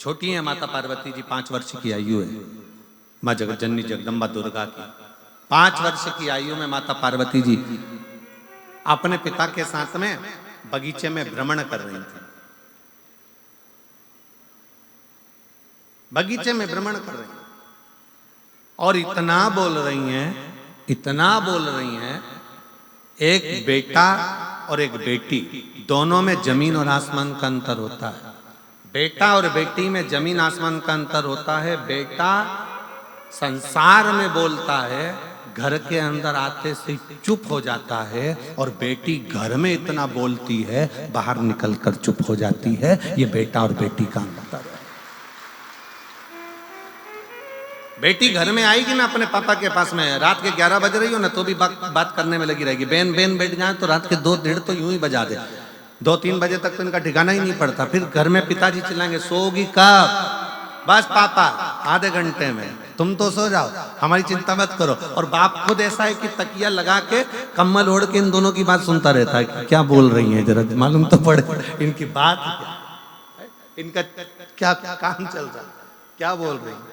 छोटी है माता पार्वती जी, 5 वर्ष की आयु है माँ जगतजननी जगदम्बा दुर्गा की। 5 वर्ष की आयु में माता पार्वती जी अपने पिता के साथ में बगीचे में भ्रमण कर रही थी। बगीचे में भ्रमण कर रही हैं और इतना बोल रही हैं, इतना बोल रही हैं, एक बेटा और एक बेटी, दोनों में जमीन और आसमान का अंतर होता है। बेटा और बेटी में जमीन आसमान का अंतर होता है। बेटा संसार में बोलता है, घर के अंदर आते से चुप हो जाता है, और बेटी घर में इतना बोलती है, बाहर निकलकर चुप हो जाती है। ये बेटा और बेटी का अंतर है। बेटी घर में आएगी ना अपने पापा के पास में, रात के 11 बज रही हो ना तो भी बात करने में लगी रहेगी। बेन बेन बैठ जाए तो रात के 2-1:30 तो यूं ही बजा दे, 2-3 बजे तक तो इनका ठिकाना ही नहीं पड़ता। फिर घर में पिताजी चिल्लाएंगे, सोगी कब? बस पापा आधे घंटे में, तुम तो सो जाओ, हमारी चिंता मत करो। और बाप खुद ऐसा है कि तकिया लगा के कम्बल ओढ़ के इन दोनों की बात सुनता रहता है कि क्या बोल रही हैं, जरा मालूम तो पड़े इनकी बात क्या, इनका क्या काम चल रहा है, क्या बोल रही है।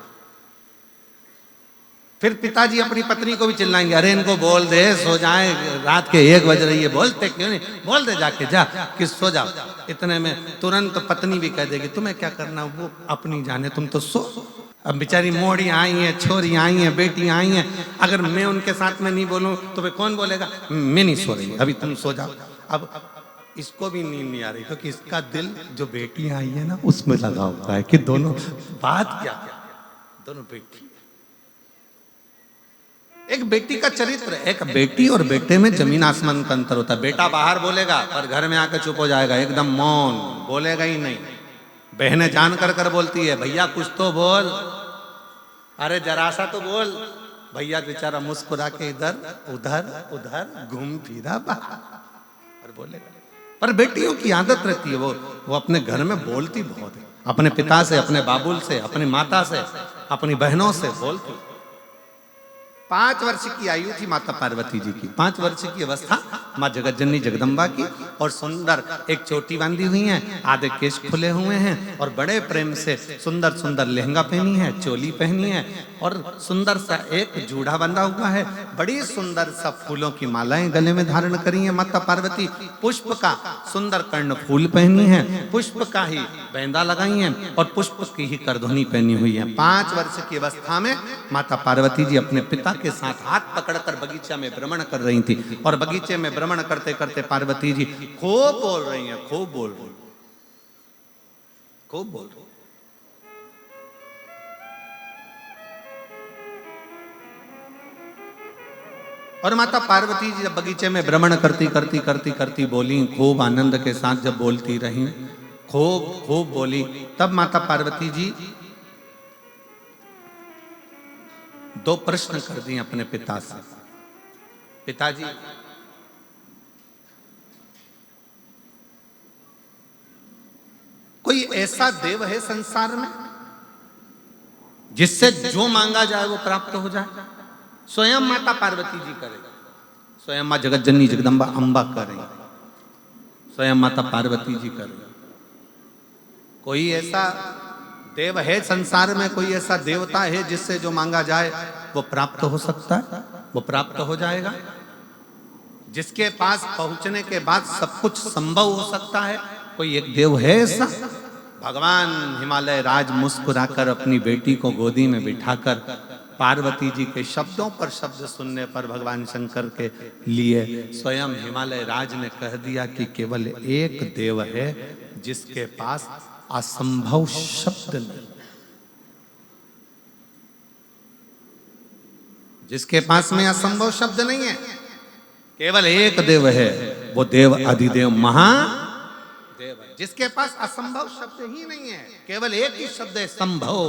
फिर पिताजी अपनी पत्नी को भी चिल्लाएंगे, अरे इनको बोल दे सो जाए, रात के 1 बज रही है, बोलते क्यों नहीं, बोल दे जाके, जा कि सो जाओ। इतने में तुरंत पत्नी भी कह देगी, तुम्हें क्या करना, वो अपनी जाने, तुम तो सो। अब बेचारी मोड़ी आई हैं, छोरी आई हैं, बेटी आई हैं, अगर मैं उनके साथ में नहीं बोलूं तो वे कौन बोलेगा, मैं नहीं सो रही, अभी तुम सो जाओ। अब इसको भी नींद नहीं आ रही क्योंकि इसका दिल जो बेटी आई है ना उसमें लगा होता है कि दोनों बात क्या, दोनों बेटी। एक बेटी का चरित्र, एक बेटी और बेटे में जमीन आसमान का अंतर होता है। बेटा बाहर बोलेगा पर घर में आकर चुप हो जाएगा, एकदम मौन, बोलेगा ही नहीं। बहनें जान कर कर बोलती है, भैया कुछ तो बोल, अरे जरा सा तो बोल। भैया बेचारा मुस्कुरा के इधर उधर उधर घूम फिरा बाहर और बोलेगा। पर बेटियों की आदत रहती है, वो अपने घर में बोलती बहुत है, अपने पिता से, अपने बाबुल से, अपनी माता से, अपनी बहनों से बोलती। 5 वर्ष की आयु थी माता पार्वती जी की, 5 वर्ष की अवस्था माँ जगतजननी जगदम्बा की, और सुंदर एक चोटी बांधी हुई है, आधे केश खुले हुए हैं, और बड़े प्रेम से सुंदर सुंदर लहंगा पहनी है, चोली पहनी है, और सुंदर सा एक जूड़ा बंधा हुआ है। बड़ी सुंदर सा फूलों की मालाएं गले में धारण करी है माता पार्वती। पुष्प का सुंदर कर्ण फूल पहनी है, पुष्प का ही बैंदा लगाई है, और पुष्प की ही करधुनी पहनी हुई है। 5 वर्ष की अवस्था में माता पार्वती जी अपने पिता के साथ हाथ पकड़कर बगीचा में भ्रमण कर रही थी, और बगीचे में भ्रमण करते करते पार्वती जी खूब बोल रही हैं, खूब बोल रही, खूब बोल रही। और माता पार्वती जी जब बगीचे में भ्रमण करती करती करती करती बोली, खूब आनंद के साथ जब बोलती रही, खूब खूब बोली, तब माता पार्वती जी 2 प्रश्न कर दिए अपने पिता से। पिताजी, कोई ऐसा देव है संसार में जिससे जो मांगा जाए वो प्राप्त हो जाए? स्वयं माता पार्वती जी करें, स्वयं मां जगतजननी जगदम्बा अम्बा करें, स्वयं माता पार्वती जी करें। कोई ऐसा देव है संसार में, कोई ऐसा देवता है जिससे जो मांगा जाए वो प्राप्त हो सकता है, वो प्राप्त हो जाएगा? जिसके पास पहुंचने के बाद सब कुछ संभव हो सकता है, कोई एक देव है ऐसा? भगवान हिमालय राज मुस्कुराकर अपनी बेटी को गोदी में बिठाकर पार्वती जी के शब्दों पर शब्द सुनने पर भगवान शंकर के लिए स्वयं हिमालय राज ने कह दिया कि केवल एक देव है जिसके पास असंभव शब्द नहीं, जिसके पास में असंभव शब्द नहीं है। केवल एक देव है, वो देव अधिदेव महादेव है, जिसके पास असंभव शब्द ही नहीं है। केवल एक ही शब्द है, संभव।